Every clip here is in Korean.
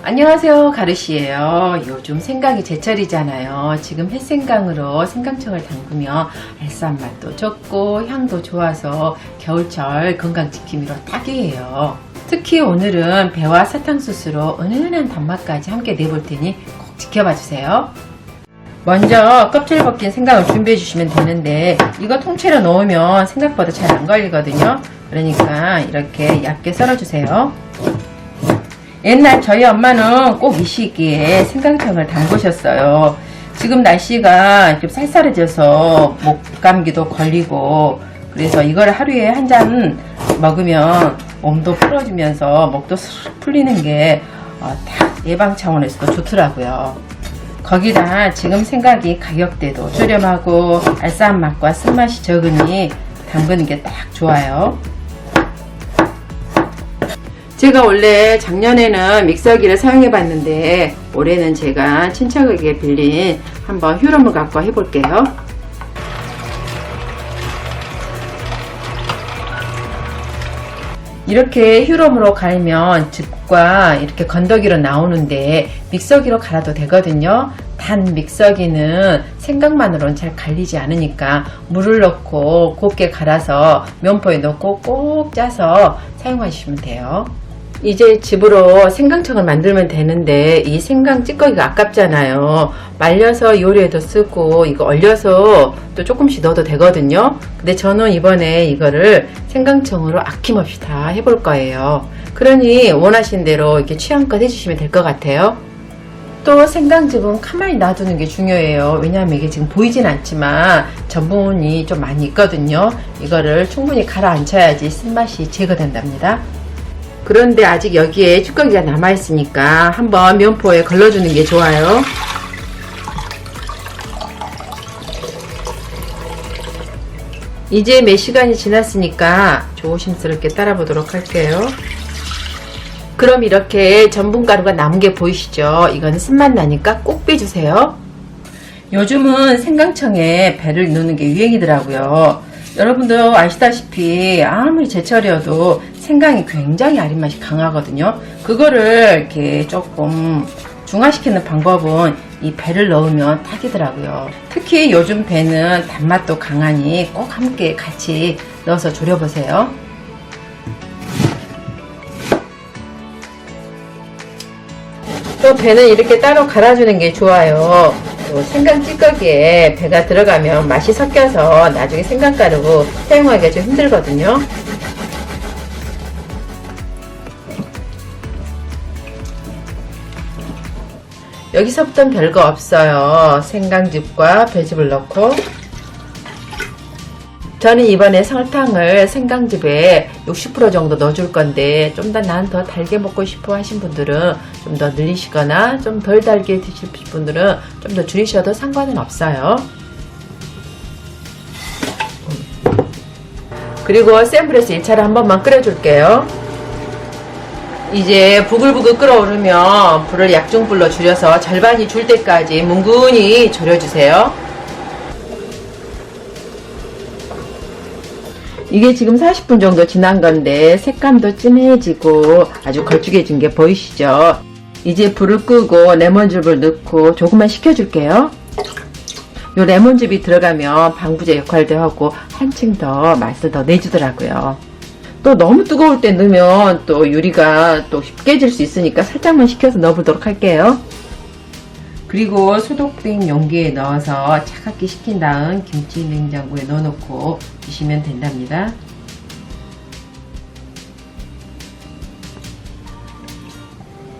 안녕하세요, 가르시예요. 요즘 생강이 제철이잖아요. 지금 햇생강으로 생강청을 담그면 알싸한 맛도 좋고 향도 좋아서 겨울철 건강지킴이로 딱이에요. 특히 오늘은 배와 사탕수수로 은은한 단맛까지 함께 내볼 테니 꼭 지켜봐 주세요. 먼저 껍질 벗긴 생강을 준비해 주시면 되는데 이거 통째로 넣으면 생각보다 잘 안 걸리거든요. 그러니까 이렇게 얇게 썰어 주세요. 옛날 저희 엄마는 꼭 이 시기에 생강청을 담그셨어요. 지금 날씨가 좀 쌀쌀해져서 목감기도 걸리고 그래서 이걸 하루에 한 잔 먹으면 몸도 풀어주면서 목도 슥 풀리는 게 딱 예방 차원에서도 좋더라고요. 거기다 지금 생각이 가격대도 저렴하고 알싸한 맛과 쓴맛이 적으니 담그는 게 딱 좋아요. 제가 원래 작년에는 믹서기를 사용해 봤는데 올해는 제가 친척에게 빌린 한번 휴롬을 갖고 해볼게요. 이렇게 휴롬으로 갈면 즙과 이렇게 건더기로 나오는데 믹서기로 갈아도 되거든요. 단 믹서기는 생강만으로는 잘 갈리지 않으니까 물을 넣고 곱게 갈아서 면포에 넣고 꼭 짜서 사용하시면 돼요. 이제 즙으로 생강청을 만들면 되는데 이 생강 찌꺼기가 아깝잖아요. 말려서 요리에도 쓰고 이거 얼려서 또 조금씩 넣어도 되거든요. 근데 저는 이번에 이거를 생강청으로 아낌없이 다 해볼 거예요. 그러니 원하신 대로 이렇게 취향껏 해주시면 될 것 같아요. 또 생강즙은 가만히 놔두는 게 중요해요. 왜냐하면 이게 지금 보이진 않지만 전분이 좀 많이 있거든요. 이거를 충분히 가라앉혀야지 쓴맛이 제거된답니다. 그런데 아직 여기에 찌꺼기가 남아있으니까 한번 면포에 걸러주는 게 좋아요. 이제 몇 시간이 지났으니까 조심스럽게 따라 보도록 할게요. 그럼 이렇게 전분가루가 남은 게 보이시죠? 이건 쓴맛 나니까 꼭 빼주세요. 요즘은 생강청에 배를 넣는 게 유행이더라고요. 여러분도 아시다시피 아무리 제철이어도 생강이 굉장히 아린 맛이 강하거든요. 그거를 이렇게 조금 중화시키는 방법은 이 배를 넣으면 딱이더라고요. 특히 요즘 배는 단맛도 강하니 꼭 함께 같이 넣어서 졸여보세요. 또 배는 이렇게 따로 갈아주는 게 좋아요. 생강 찌꺼기에 배가 들어가면 맛이 섞여서 나중에 생강가루 사용하기가 좀 힘들거든요. 여기서부터는 별거 없어요. 생강즙과 배즙을 넣고 저는 이번에 설탕을 생강즙에 60% 정도 넣어줄 건데 좀 더 난 더 달게 먹고 싶어 하신 분들은 좀 더 늘리시거나 좀 덜 달게 드실 분들은 좀 더 줄이셔도 상관은 없어요. 그리고 센 불에서 1차를 한 번만 끓여줄게요. 이제 부글부글 끓어오르면 불을 약중불로 줄여서 절반이 줄 때까지 뭉근히 졸여주세요. 이게 지금 40분 정도 지난 건데 색감도 진해지고 아주 걸쭉해진 게 보이시죠? 이제 불을 끄고 레몬즙을 넣고 조금만 식혀줄게요. 요 레몬즙이 들어가면 방부제 역할도 하고 한층 더 맛을 더 내주더라고요. 또 너무 뜨거울 때 넣으면 또 유리가 또 깨질 수 있으니까 살짝만 식혀서 넣어보도록 할게요. 그리고 소독된 용기에 넣어서 차갑게 식힌 다음 김치 냉장고에 넣어놓고 드시면 된답니다.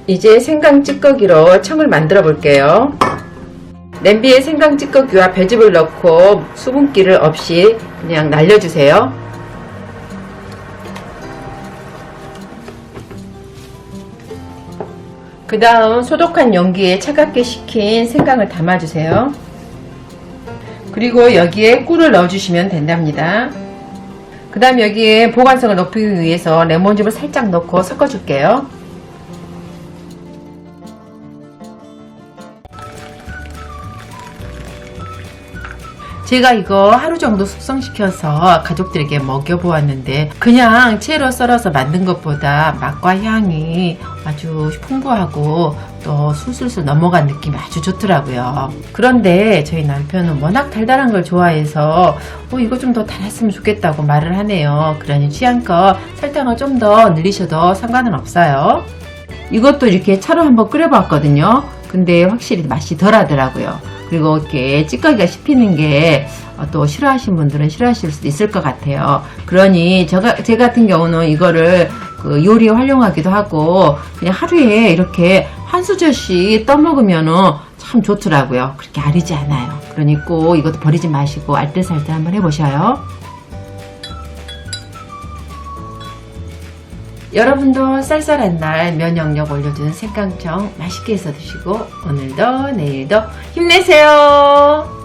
이제 생강 찌꺼기로 청을 만들어 볼게요. 냄비에 생강 찌꺼기와 배즙을 넣고 수분기를 없이 그냥 날려주세요. 그 다음 소독한 용기에 차갑게 식힌 생강을 담아주세요. 그리고 여기에 꿀을 넣어주시면 된답니다. 그 다음 여기에 보관성을 높이기 위해서 레몬즙을 살짝 넣고 섞어줄게요. 제가 이거 하루 정도 숙성시켜서 가족들에게 먹여보았는데 그냥 채로 썰어서 만든 것보다 맛과 향이 아주 풍부하고 또 술술술 넘어간 느낌이 아주 좋더라고요. 그런데 저희 남편은 워낙 달달한 걸 좋아해서 이거 좀 더 달았으면 좋겠다고 말을 하네요. 그러니 취향껏 설탕을 좀 더 늘리셔도 상관은 없어요. 이것도 이렇게 차로 한번 끓여봤거든요. 근데 확실히 맛이 덜 하더라고요. 그리고 이렇게 찌꺼기가 씹히는 게 또 싫어하시는 분들은 싫어하실 수도 있을 것 같아요. 그러니 제 같은 경우는 이거를 그 요리에 활용하기도 하고 그냥 하루에 이렇게 한 수저씩 떠먹으면은 참 좋더라고요. 그렇게 아리지 않아요. 그러니 꼭 이것도 버리지 마시고 알뜰살뜰 한번 해보셔요. 여러분도 쌀쌀한 날 면역력 올려주는 생강청 맛있게 해서 드시고 오늘도 내일도 힘내세요.